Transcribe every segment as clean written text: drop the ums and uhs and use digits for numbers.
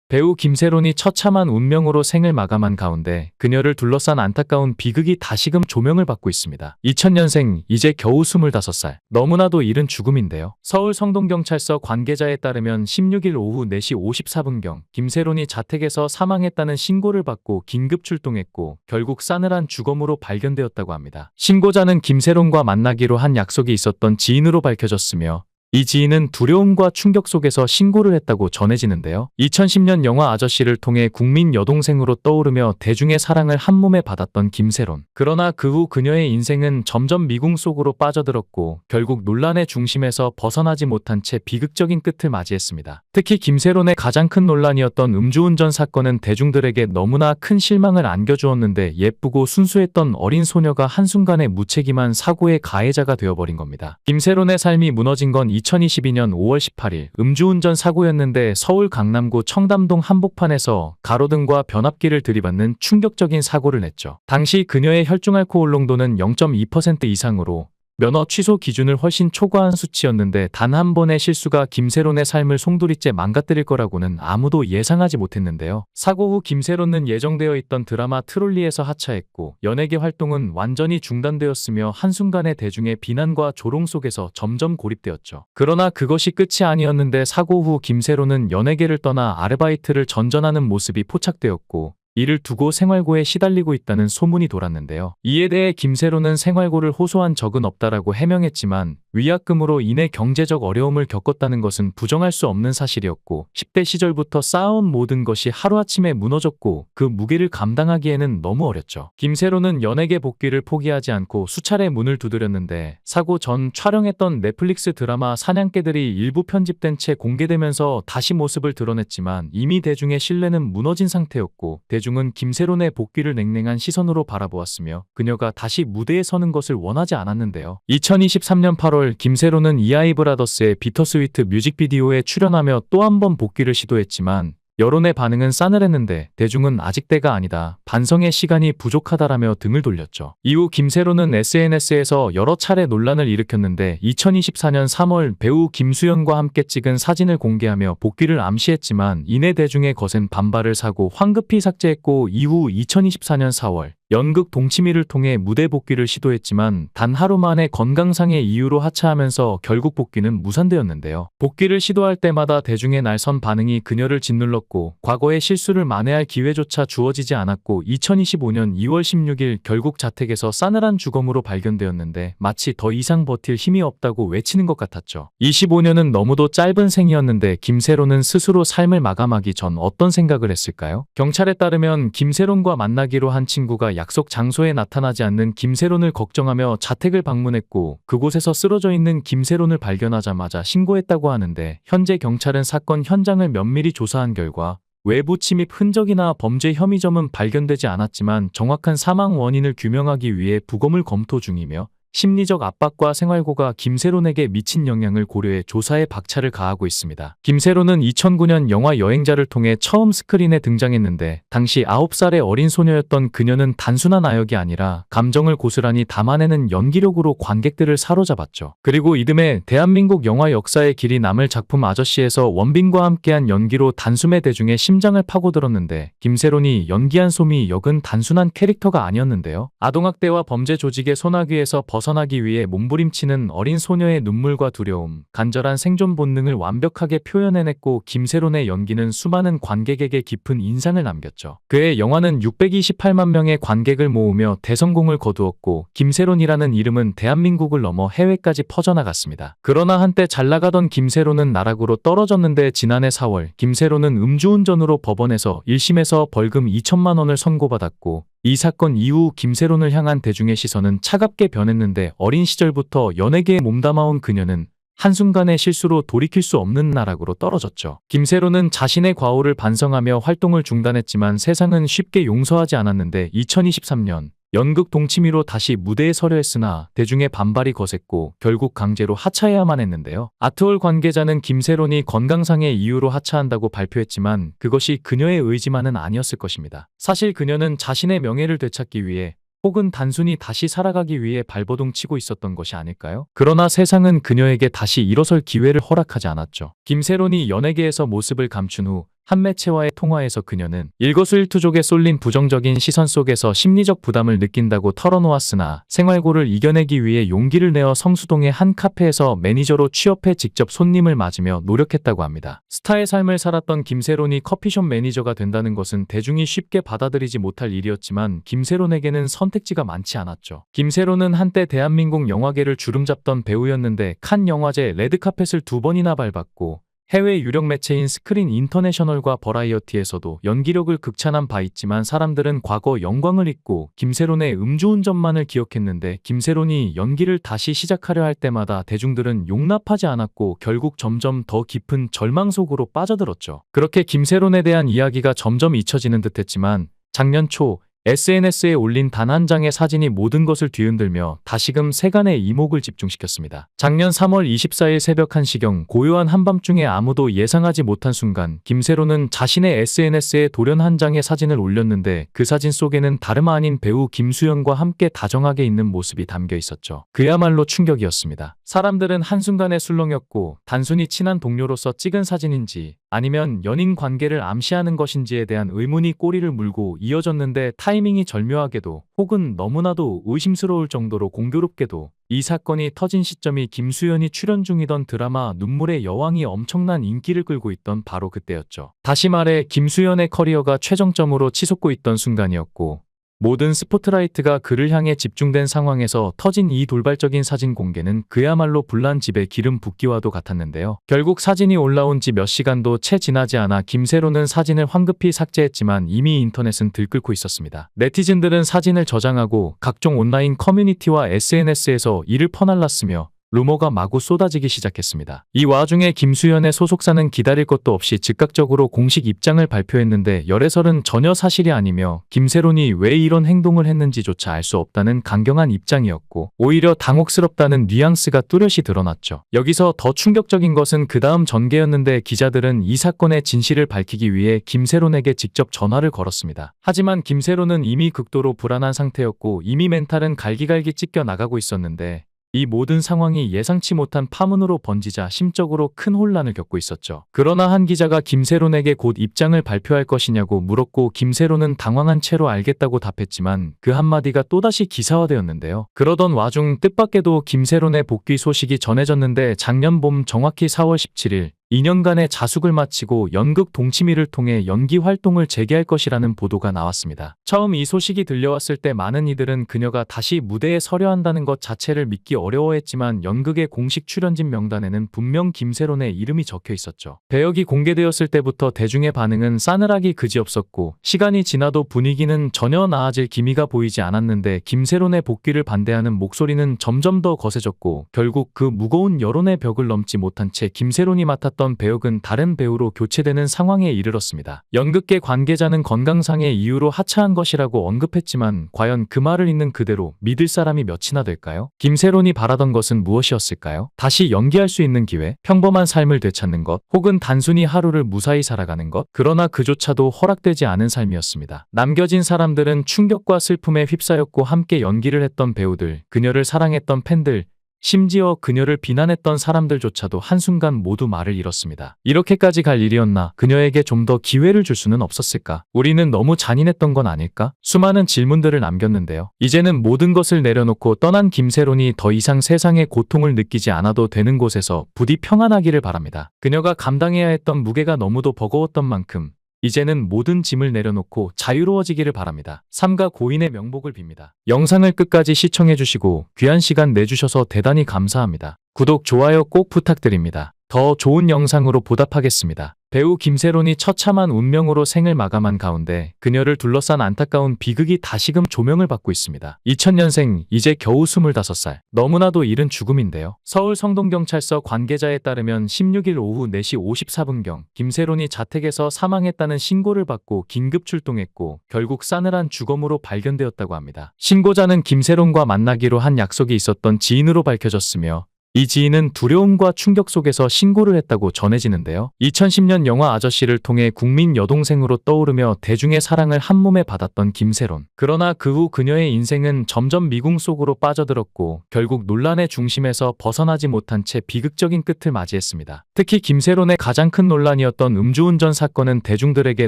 배우 김세론이 처참한 운명으로 생을 마감한 가운데 그녀를 둘러싼 안타까운 비극이 다시금 조명을 받고 있습니다. 2000년생, 이제 겨우 25살. 너무나도 이른 죽음인데요. 서울 성동경찰서 관계자에 따르면 16일 오후 4시 54분경 김세론이 자택에서 사망했다는 신고를 받고 긴급 출동했고 결국 싸늘한 주검으로 발견되었다고 합니다. 신고자는 김세론과 만나기로 한 약속이 있었던 지인으로 밝혀졌으며 이 지인은 두려움과 충격 속에서 신고를 했다고 전해지는데요. 2010년 영화 아저씨를 통해 국민 여동생으로 떠오르며 대중의 사랑을 한몸에 받았던 김세론. 그러나 그 후 그녀의 인생은 점점 미궁 속으로 빠져들었고 결국 논란의 중심에서 벗어나지 못한 채 비극적인 끝을 맞이했습니다. 특히 김세론의 가장 큰 논란이었던 음주운전 사건은 대중들에게 너무나 큰 실망을 안겨주었는데 예쁘고 순수했던 어린 소녀가 한순간에 무책임한 사고의 가해자가 되어버린 겁니다. 김세론의 삶이 무너진 건 2022년 5월 18일 음주운전 사고였는데 서울 강남구 청담동 한복판에서 가로등과 변압기를 들이받는 충격적인 사고를 냈죠. 당시 그녀의 혈중알코올 농도는 0.2% 이상으로 면허 취소 기준을 훨씬 초과한 수치였는데 단 한 번의 실수가 김세론의 삶을 송두리째 망가뜨릴 거라고는 아무도 예상하지 못했는데요. 사고 후 김세론은 예정되어 있던 드라마 트롤리에서 하차했고 연예계 활동은 완전히 중단되었으며 한순간에 대중의 비난과 조롱 속에서 점점 고립되었죠. 그러나 그것이 끝이 아니었는데 사고 후 김세론은 연예계를 떠나 아르바이트를 전전하는 모습이 포착되었고 이를 두고 생활고에 시달리고 있다는 소문이 돌았는데요. 이에 대해 김세론은 생활고를 호소한 적은 없다라고 해명했지만 위약금으로 인해 경제적 어려움을 겪었다는 것은 부정할 수 없는 사실이었고 10대 시절부터 쌓아온 모든 것이 하루아침에 무너졌고 그 무게를 감당하기에는 너무 어렸죠. 김세론은 연예계 복귀를 포기하지 않고 수차례 문을 두드렸는데 사고 전 촬영했던 넷플릭스 드라마 사냥개들이 일부 편집된 채 공개되면서 다시 모습을 드러냈지만 이미 대중의 신뢰는 무너진 상태였고 대중은 김세론의 복귀를 냉랭한 시선으로 바라보았으며 그녀가 다시 무대에 서는 것을 원하지 않았는데요. 2023년 8월 김세론은 이하이 브라더스의 비터스위트 뮤직비디오에 출연하며 또 한 번 복귀를 시도했지만 여론의 반응은 싸늘했는데 대중은 아직 때가 아니다, 반성의 시간이 부족하다라며 등을 돌렸죠. 이후 김세론은 SNS에서 여러 차례 논란을 일으켰는데 2024년 3월 배우 김수현과 함께 찍은 사진을 공개하며 복귀를 암시했지만 이내 대중의 거센 반발을 사고 황급히 삭제했고 이후 2024년 4월 연극 동치미를 통해 무대 복귀를 시도했지만 단 하루 만에 건강상의 이유로 하차하면서 결국 복귀는 무산되었는데요. 복귀를 시도할 때마다 대중의 날선 반응이 그녀를 짓눌렀고 과거의 실수를 만회할 기회조차 주어지지 않았고 2025년 2월 16일 결국 자택에서 싸늘한 주검으로 발견되었는데 마치 더 이상 버틸 힘이 없다고 외치는 것 같았죠. 25년은 너무도 짧은 생이었는데 김세론은 스스로 삶을 마감하기 전 어떤 생각을 했을까요? 경찰에 따르면 김세론과 만나기로 한 친구가 약속 장소에 나타나지 않는 김세론을 걱정하며 자택을 방문했고 그곳에서 쓰러져 있는 김세론을 발견하자마자 신고했다고 하는데 현재 경찰은 사건 현장을 면밀히 조사한 결과 외부 침입 흔적이나 범죄 혐의점은 발견되지 않았지만 정확한 사망 원인을 규명하기 위해 부검을 검토 중이며 심리적 압박과 생활고가 김세론에게 미친 영향을 고려해 조사에 박차를 가하고 있습니다. 김세론은 2009년 영화 여행자를 통해 처음 스크린에 등장했는데 당시 9살의 어린 소녀였던 그녀는 단순한 아역이 아니라 감정을 고스란히 담아내는 연기력으로 관객들을 사로잡았죠. 그리고 이듬해 대한민국 영화 역사의 길이 남을 작품 아저씨에서 원빈과 함께한 연기로 단숨에 대중의 심장을 파고들었는데 김세론이 연기한 솜이 역은 단순한 캐릭터가 아니었는데요. 아동학대와 범죄 조직의 소나기에서 벗어나기 위해 몸부림치는 어린 소녀의 눈물과 두려움, 간절한 생존 본능을 완벽하게 표현해냈고 김세론의 연기는 수많은 관객에게 깊은 인상을 남겼죠. 그의 영화는 628만 명의 관객을 모으며 대성공을 거두었고 김세론이라는 이름은 대한민국을 넘어 해외까지 퍼져나갔습니다. 그러나 한때 잘나가던 김세론은 나락으로 떨어졌는데 지난해 4월 김세론은 음주운전으로 법원에서 1심에서 벌금 2천만 원을 선고받았고 이 사건 이후 김세론을 향한 대중의 시선은 차갑게 변했는데 어린 시절부터 연예계에 몸담아온 그녀는 한순간의 실수로 돌이킬 수 없는 나락으로 떨어졌죠. 김세론은 자신의 과오를 반성하며 활동을 중단했지만 세상은 쉽게 용서하지 않았는데 2023년 연극 동치미로 다시 무대에 서려 했으나 대중의 반발이 거셌고 결국 강제로 하차해야만 했는데요. 아트홀 관계자는 김세론이 건강상의 이유로 하차한다고 발표했지만 그것이 그녀의 의지만은 아니었을 것입니다. 사실 그녀는 자신의 명예를 되찾기 위해 혹은 단순히 다시 살아가기 위해 발버둥 치고 있었던 것이 아닐까요? 그러나 세상은 그녀에게 다시 일어설 기회를 허락하지 않았죠. 김세론이 연예계에서 모습을 감춘 후 한 매체와의 통화에서 그녀는 일거수일투족에 쏠린 부정적인 시선 속에서 심리적 부담을 느낀다고 털어놓았으나 생활고를 이겨내기 위해 용기를 내어 성수동의 한 카페에서 매니저로 취업해 직접 손님을 맞으며 노력했다고 합니다. 스타의 삶을 살았던 김세론이 커피숍 매니저가 된다는 것은 대중이 쉽게 받아들이지 못할 일이었지만 김세론에게는 선택지가 많지 않았죠. 김세론은 한때 대한민국 영화계를 주름잡던 배우였는데 칸 영화제 레드카펫을 2번이나 밟았고 해외 유력 매체인 스크린 인터내셔널과 버라이어티에서도 연기력을 극찬한 바 있지만 사람들은 과거 영광을 잊고 김세론의 음주운전만을 기억했는데 김세론이 연기를 다시 시작하려 할 때마다 대중들은 용납하지 않았고 결국 점점 더 깊은 절망 속으로 빠져들었죠. 그렇게 김세론에 대한 이야기가 점점 잊혀지는 듯했지만 작년 초 SNS에 올린 단 한 장의 사진이 모든 것을 뒤흔들며 다시금 세간의 이목을 집중시켰습니다. 작년 3월 24일 새벽 1시경 고요한 한밤중에 아무도 예상하지 못한 순간 김세론은 자신의 SNS에 돌연 한 장의 사진을 올렸는데 그 사진 속에는 다름 아닌 배우 김수현과 함께 다정하게 있는 모습이 담겨 있었죠. 그야말로 충격이었습니다. 사람들은 한순간에 술렁였고 단순히 친한 동료로서 찍은 사진인지 아니면 연인 관계를 암시하는 것인지에 대한 의문이 꼬리를 물고 이어졌는데 타이밍이 절묘하게도 혹은 너무나도 의심스러울 정도로 공교롭게도 이 사건이 터진 시점이 김수현이 출연 중이던 드라마 눈물의 여왕이 엄청난 인기를 끌고 있던 바로 그때였죠. 다시 말해 김수현의 커리어가 최정점으로 치솟고 있던 순간이었고 모든 스포트라이트가 그를 향해 집중된 상황에서 터진 이 돌발적인 사진 공개는 그야말로 불난 집에 기름 붓기와도 같았는데요. 결국 사진이 올라온 지 몇 시간도 채 지나지 않아 김세론은 사진을 황급히 삭제했지만 이미 인터넷은 들끓고 있었습니다. 네티즌들은 사진을 저장하고 각종 온라인 커뮤니티와 SNS에서 이를 퍼날랐으며 루머가 마구 쏟아지기 시작했습니다. 이 와중에 김수현의 소속사는 기다릴 것도 없이 즉각적으로 공식 입장을 발표했는데 열애설은 전혀 사실이 아니며 김세론이 왜 이런 행동을 했는지조차 알 수 없다는 강경한 입장이었고 오히려 당혹스럽다는 뉘앙스가 뚜렷이 드러났죠. 여기서 더 충격적인 것은 그 다음 전개였는데 기자들은 이 사건의 진실을 밝히기 위해 김세론에게 직접 전화를 걸었습니다. 하지만 김세론은 이미 극도로 불안한 상태였고 이미 멘탈은 갈기갈기 찢겨 나가고 있었는데 이 모든 상황이 예상치 못한 파문으로 번지자 심적으로 큰 혼란을 겪고 있었죠. 그러나 한 기자가 김세론에게 곧 입장을 발표할 것이냐고 물었고 김세론은 당황한 채로 알겠다고 답했지만 그 한마디가 또다시 기사화되었는데요. 그러던 와중 뜻밖에도 김세론의 복귀 소식이 전해졌는데 작년 봄 정확히 4월 17일 2년간의 자숙을 마치고 연극 동치미를 통해 연기 활동을 재개할 것이라는 보도가 나왔습니다. 처음 이 소식이 들려왔을 때 많은 이들은 그녀가 다시 무대에 서려 한다는 것 자체를 믿기 어려워했지만 연극의 공식 출연진 명단에는 분명 김세론의 이름이 적혀 있었죠. 배역이 공개되었을 때부터 대중의 반응은 싸늘하기 그지없었고 시간이 지나도 분위기는 전혀 나아질 기미가 보이지 않았는데 김세론의 복귀를 반대하는 목소리는 점점 더 거세졌고 결국 그 무거운 여론의 벽을 넘지 못한 채 김세론이 맡았던 배역은 다른 배우로 교체되는 상황에 이르렀습니다. 연극계 관계자는 건강상의 이유로 하차한 것이라고 언급했지만 과연 그 말을 있는 그대로 믿을 사람이 몇이나 될까요? 김세론이 바라던 것은 무엇이었을까요? 다시 연기할 수 있는 기회? 평범한 삶을 되찾는 것? 혹은 단순히 하루를 무사히 살아가는 것? 그러나 그조차도 허락되지 않은 삶이었습니다. 남겨진 사람들은 충격과 슬픔에 휩싸였고 함께 연기를 했던 배우들, 그녀를 사랑했던 팬들, 심지어 그녀를 비난했던 사람들조차도 한순간 모두 말을 잃었습니다. 이렇게까지 갈 일이었나? 그녀에게 좀 더 기회를 줄 수는 없었을까? 우리는 너무 잔인했던 건 아닐까? 수많은 질문들을 남겼는데요. 이제는 모든 것을 내려놓고 떠난 김세론이 더 이상 세상의 고통을 느끼지 않아도 되는 곳에서 부디 평안하기를 바랍니다. 그녀가 감당해야 했던 무게가 너무도 버거웠던 만큼 이제는 모든 짐을 내려놓고 자유로워지기를 바랍니다. 삼가 고인의 명복을 빕니다. 영상을 끝까지 시청해주시고 귀한 시간 내주셔서 대단히 감사합니다. 구독, 좋아요 꼭 부탁드립니다. 더 좋은 영상으로 보답하겠습니다. 배우 김세론이 처참한 운명으로 생을 마감한 가운데 그녀를 둘러싼 안타까운 비극이 다시금 조명을 받고 있습니다. 2000년생, 이제 겨우 25살. 너무나도 이른 죽음인데요. 서울 성동경찰서 관계자에 따르면 16일 오후 4시 54분경 김세론이 자택에서 사망했다는 신고를 받고 긴급 출동했고 결국 싸늘한 주검으로 발견되었다고 합니다. 신고자는 김세론과 만나기로 한 약속이 있었던 지인으로 밝혀졌으며 이 지인은 두려움과 충격 속에서 신고를 했다고 전해지는데요. 2010년 영화 아저씨를 통해 국민 여동생으로 떠오르며 대중의 사랑을 한몸에 받았던 김세론. 그러나 그 후 그녀의 인생은 점점 미궁 속으로 빠져들었고 결국 논란의 중심에서 벗어나지 못한 채 비극적인 끝을 맞이했습니다. 특히 김세론의 가장 큰 논란이었던 음주운전 사건은 대중들에게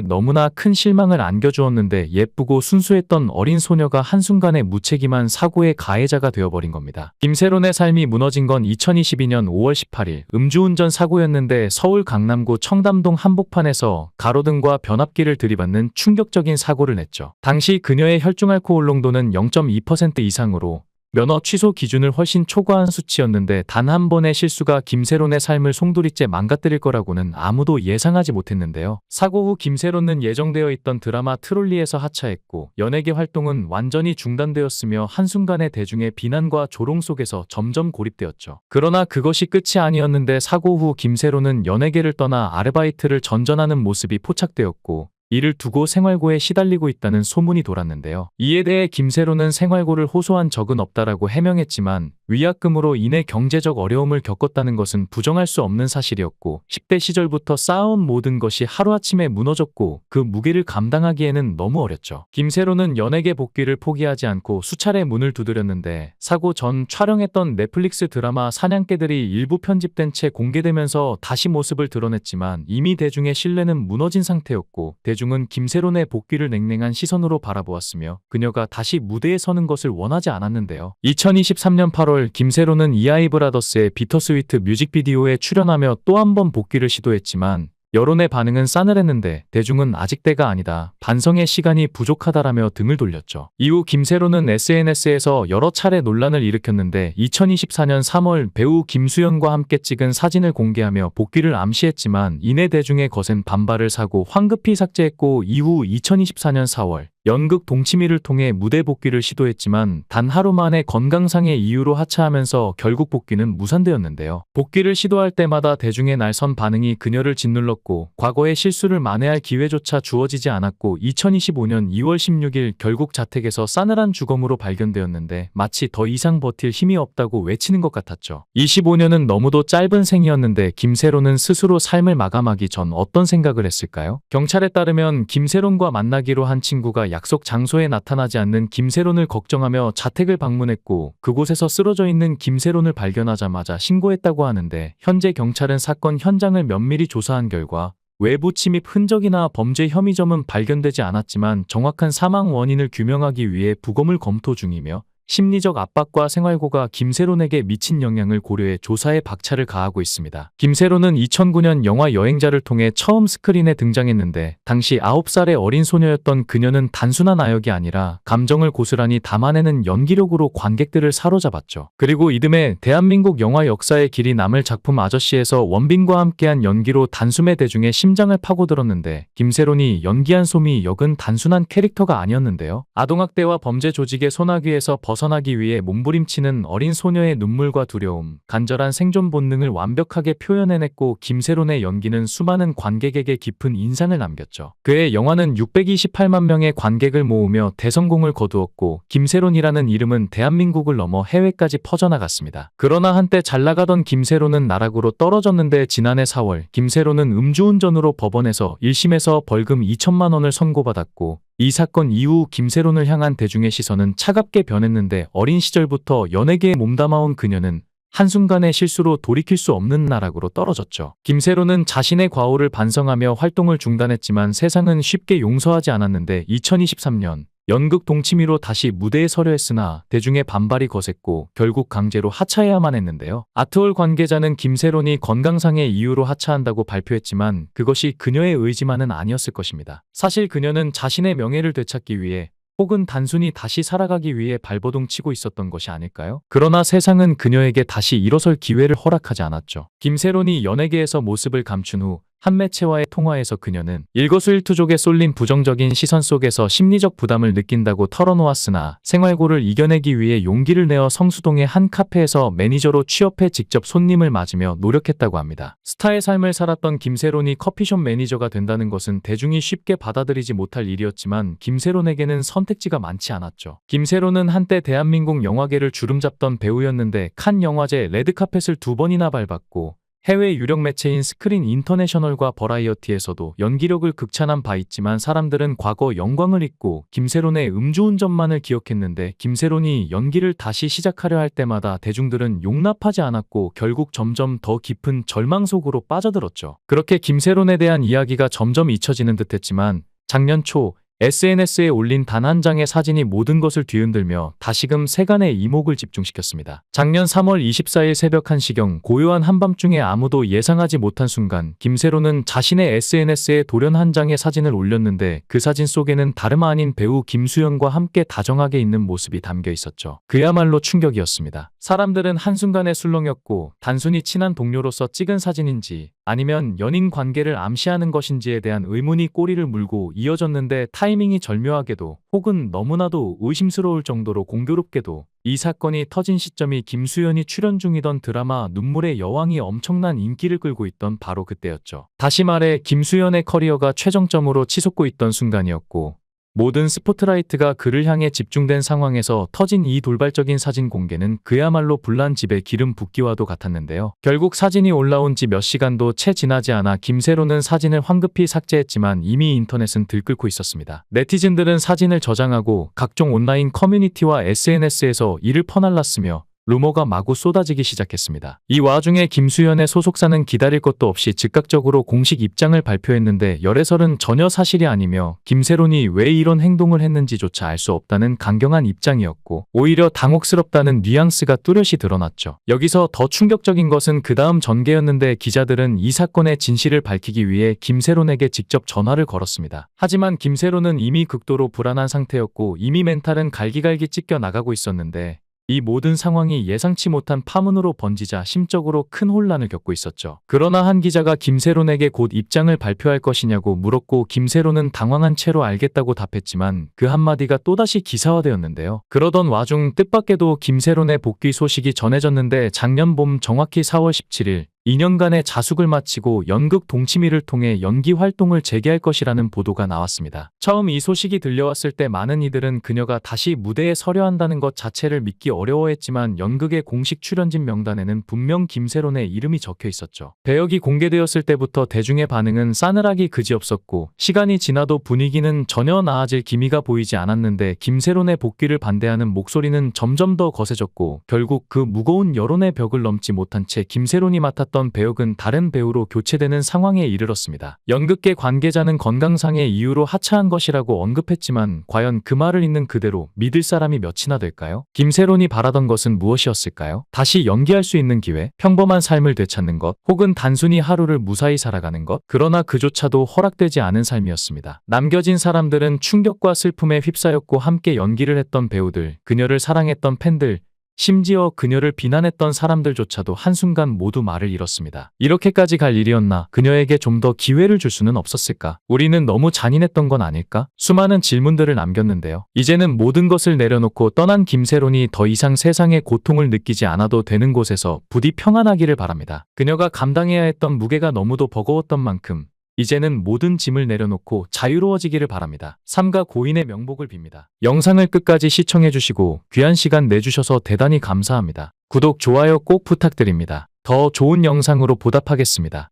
너무나 큰 실망을 안겨주었는데 예쁘고 순수했던 어린 소녀가 한순간에 무책임한 사고의 가해자가 되어버린 겁니다. 김세론의 삶이 무너진 건 2022년 5월 18일 음주운전 사고였는데 서울 강남구 청담동 한복판에서 가로등과 변압기를 들이받는 충격적인 사고를 냈죠. 당시 그녀의 혈중 알코올 농도는 0.2% 이상으로 면허 취소 기준을 훨씬 초과한 수치였는데 단 한 번의 실수가 김세론의 삶을 송두리째 망가뜨릴 거라고는 아무도 예상하지 못했는데요. 사고 후 김세론은 예정되어 있던 드라마 트롤리에서 하차했고 연예계 활동은 완전히 중단되었으며 한순간에 대중의 비난과 조롱 속에서 점점 고립되었죠. 그러나 그것이 끝이 아니었는데 사고 후 김세론은 연예계를 떠나 아르바이트를 전전하는 모습이 포착되었고 이를 두고 생활고에 시달리고 있다는 소문이 돌았는데요. 이에 대해 김세론은 생활고를 호소한 적은 없다라고 해명했지만 위약금으로 인해 경제적 어려움을 겪었다는 것은 부정할 수 없는 사실이었고 10대 시절부터 쌓아온 모든 것이 하루아침에 무너졌고 그 무게를 감당하기에는 너무 어렸죠. 김세론은 연예계 복귀를 포기하지 않고 수차례 문을 두드렸는데 사고 전 촬영했던 넷플릭스 드라마 사냥개들이 일부 편집된 채 공개되면서 다시 모습을 드러냈지만 이미 대중의 신뢰는 무너진 상태였고 대중은 김세론의 복귀를 냉랭한 시선으로 바라보았으며 그녀가 다시 무대에 서는 것을 원하지 않았는데요. 2023년 8월 김세론은 이하이 브라더스의 비터스위트 뮤직비디오에 출연하며 또 한 번 복귀를 시도했지만 여론의 반응은 싸늘했는데 대중은 아직 때가 아니다, 반성의 시간이 부족하다라며 등을 돌렸죠. 이후 김세론은 SNS에서 여러 차례 논란을 일으켰는데 2024년 3월 배우 김수현과 함께 찍은 사진을 공개하며 복귀를 암시했지만 이내 대중의 거센 반발을 사고 황급히 삭제했고 이후 2024년 4월 연극 동치미를 통해 무대 복귀를 시도했지만 단 하루 만에 건강상의 이유로 하차하면서 결국 복귀는 무산되었는데요. 복귀를 시도할 때마다 대중의 날선 반응이 그녀를 짓눌렀고 과거의 실수를 만회할 기회조차 주어지지 않았고 2025년 2월 16일 결국 자택에서 싸늘한 주검으로 발견되었는데 마치 더 이상 버틸 힘이 없다고 외치는 것 같았죠. 25년은 너무도 짧은 생이었는데 김세론은 스스로 삶을 마감하기 전 어떤 생각을 했을까요? 경찰에 따르면 김세론과 만나기로 한 친구가 약속 장소에 나타나지 않는 김세론을 걱정하며 자택을 방문했고 그곳에서 쓰러져 있는 김세론을 발견하자마자 신고했다고 하는데 현재 경찰은 사건 현장을 면밀히 조사한 결과 외부 침입 흔적이나 범죄 혐의점은 발견되지 않았지만 정확한 사망 원인을 규명하기 위해 부검을 검토 중이며 심리적 압박과 생활고가 김세론에게 미친 영향을 고려해 조사에 박차를 가하고 있습니다. 김세론은 2009년 영화 여행자를 통해 처음 스크린에 등장했는데 당시 9살의 어린 소녀였던 그녀는 단순한 아역이 아니라 감정을 고스란히 담아내는 연기력으로 관객들을 사로잡았죠. 그리고 이듬해 대한민국 영화 역사에 길이 남을 작품 아저씨에서 원빈과 함께한 연기로 단숨에 대중의 심장을 파고들었는데 김세론이 연기한 소미 역은 단순한 캐릭터가 아니었는데요. 아동학대와 범죄 조직의 소나기에서 벗어나기 위해 몸부림치는 어린 소녀의 눈물과 두려움, 간절한 생존 본능을 완벽하게 표현해냈고 김세론의 연기는 수많은 관객에게 깊은 인상을 남겼죠. 그의 영화는 628만 명의 관객을 모으며 대성공을 거두었고 김세론이라는 이름은 대한민국을 넘어 해외까지 퍼져나갔습니다. 그러나 한때 잘나가던 김세론은 나락으로 떨어졌는데 지난해 4월 김세론은 음주운전으로 법원에서 1심에서 벌금 2천만 원을 선고받았고 이 사건 이후 김세론을 향한 대중의 시선은 차갑게 변했는데 어린 시절부터 연예계에 몸담아온 그녀는 한순간의 실수로 돌이킬 수 없는 나락으로 떨어졌죠. 김세론은 자신의 과오를 반성하며 활동을 중단했지만 세상은 쉽게 용서하지 않았는데 2023년 연극 동치미로 다시 무대에 서려 했으나 대중의 반발이 거셌고 결국 강제로 하차해야만 했는데요. 아트홀 관계자는 김세론이 건강상의 이유로 하차한다고 발표했지만 그것이 그녀의 의지만은 아니었을 것입니다. 사실 그녀는 자신의 명예를 되찾기 위해 혹은 단순히 다시 살아가기 위해 발버둥 치고 있었던 것이 아닐까요? 그러나 세상은 그녀에게 다시 일어설 기회를 허락하지 않았죠. 김세론이 연예계에서 모습을 감춘 후 한 매체와의 통화에서 그녀는 일거수일투족에 쏠린 부정적인 시선 속에서 심리적 부담을 느낀다고 털어놓았으나 생활고를 이겨내기 위해 용기를 내어 성수동의 한 카페에서 매니저로 취업해 직접 손님을 맞으며 노력했다고 합니다. 스타의 삶을 살았던 김세론이 커피숍 매니저가 된다는 것은 대중이 쉽게 받아들이지 못할 일이었지만 김세론에게는 선택지가 많지 않았죠. 김세론은 한때 대한민국 영화계를 주름잡던 배우였는데 칸 영화제 레드카펫을 2번이나 밟았고 해외 유력 매체인 스크린 인터내셔널과 버라이어티에서도 연기력을 극찬한 바 있지만 사람들은 과거 영광을 잊고 김세론의 음주운전만을 기억했는데 김세론이 연기를 다시 시작하려 할 때마다 대중들은 용납하지 않았고 결국 점점 더 깊은 절망 속으로 빠져들었죠. 그렇게 김세론에 대한 이야기가 점점 잊혀지는 듯했지만 작년 초 SNS에 올린 단 한 장의 사진이 모든 것을 뒤흔들며 다시금 세간의 이목을 집중시켰습니다. 작년 3월 24일 새벽 1시경 고요한 한밤중에 아무도 예상하지 못한 순간 김세론은 자신의 SNS에 돌연 한 장의 사진을 올렸는데 그 사진 속에는 다름 아닌 배우 김수현과 함께 다정하게 있는 모습이 담겨 있었죠. 그야말로 충격이었습니다. 사람들은 한순간에 술렁였고 단순히 친한 동료로서 찍은 사진인지 아니면 연인 관계를 암시하는 것인지에 대한 의문이 꼬리를 물고 이어졌는데 타이밍이 절묘하게도 혹은 너무나도 의심스러울 정도로 공교롭게도 이 사건이 터진 시점이 김수현이 출연 중이던 드라마 눈물의 여왕이 엄청난 인기를 끌고 있던 바로 그때였죠. 다시 말해 김수현의 커리어가 최정점으로 치솟고 있던 순간이었고 모든 스포트라이트가 그를 향해 집중된 상황에서 터진 이 돌발적인 사진 공개는 그야말로 불난 집에 기름 붓기와도 같았는데요. 결국 사진이 올라온 지 몇 시간도 채 지나지 않아 김세론은 사진을 황급히 삭제했지만 이미 인터넷은 들끓고 있었습니다. 네티즌들은 사진을 저장하고 각종 온라인 커뮤니티와 SNS에서 이를 퍼날랐으며 루머가 마구 쏟아지기 시작했습니다. 이 와중에 김수현의 소속사는 기다릴 것도 없이 즉각적으로 공식 입장을 발표했는데 열애설은 전혀 사실이 아니며 김세론이 왜 이런 행동을 했는지조차 알 수 없다는 강경한 입장이었고 오히려 당혹스럽다는 뉘앙스가 뚜렷이 드러났죠. 여기서 더 충격적인 것은 그 다음 전개였는데 기자들은 이 사건의 진실을 밝히기 위해 김세론에게 직접 전화를 걸었습니다. 하지만 김세론은 이미 극도로 불안한 상태였고 이미 멘탈은 갈기갈기 찢겨 나가고 있었는데 이 모든 상황이 예상치 못한 파문으로 번지자 심적으로 큰 혼란을 겪고 있었죠. 그러나 한 기자가 김세론에게 곧 입장을 발표할 것이냐고 물었고 김세론은 당황한 채로 알겠다고 답했지만 그 한마디가 또다시 기사화되었는데요. 그러던 와중 뜻밖에도 김세론의 복귀 소식이 전해졌는데 작년 봄 정확히 4월 17일 2년간의 자숙을 마치고 연극 동치미를 통해 연기 활동을 재개할 것이라는 보도가 나왔습니다. 처음 이 소식이 들려왔을 때 많은 이들은 그녀가 다시 무대에 서려 한다는 것 자체를 믿기 어려워했지만 연극의 공식 출연진 명단에는 분명 김세론의 이름이 적혀 있었죠. 배역이 공개되었을 때부터 대중의 반응은 싸늘하기 그지없었고 시간이 지나도 분위기는 전혀 나아질 기미가 보이지 않았는데 김세론의 복귀를 반대하는 목소리는 점점 더 거세졌고 결국 그 무거운 여론의 벽을 넘지 못한 채 김세론이 맡았던 배역은 다른 배우로 교체되는 상황에 이르렀습니다. 연극계 관계자는 건강상의 이유로 하차한 것이라고 언급했지만 과연 그 말을 있는 그대로 믿을 사람이 몇이나 될까요? 김세론이 바라던 것은 무엇이었을까요? 다시 연기할 수 있는 기회, 평범한 삶을 되찾는 것, 혹은 단순히 하루를 무사히 살아가는 것? 그러나 그조차도 허락되지 않은 삶이었습니다. 남겨진 사람들은 충격과 슬픔에 휩싸였고 함께 연기를 했던 배우들, 그녀를 사랑했던 팬들, 심지어 그녀를 비난했던 사람들조차도 한순간 모두 말을 잃었습니다. 이렇게까지 갈 일이었나? 그녀에게 좀 더 기회를 줄 수는 없었을까? 우리는 너무 잔인했던 건 아닐까? 수많은 질문들을 남겼는데요. 이제는 모든 것을 내려놓고 떠난 김세론이 더 이상 세상의 고통을 느끼지 않아도 되는 곳에서 부디 평안하기를 바랍니다. 그녀가 감당해야 했던 무게가 너무도 버거웠던 만큼 이제는 모든 짐을 내려놓고 자유로워지기를 바랍니다. 삼가 고인의 명복을 빕니다. 영상을 끝까지 시청해주시고 귀한 시간 내주셔서 대단히 감사합니다. 구독, 좋아요 꼭 부탁드립니다. 더 좋은 영상으로 보답하겠습니다.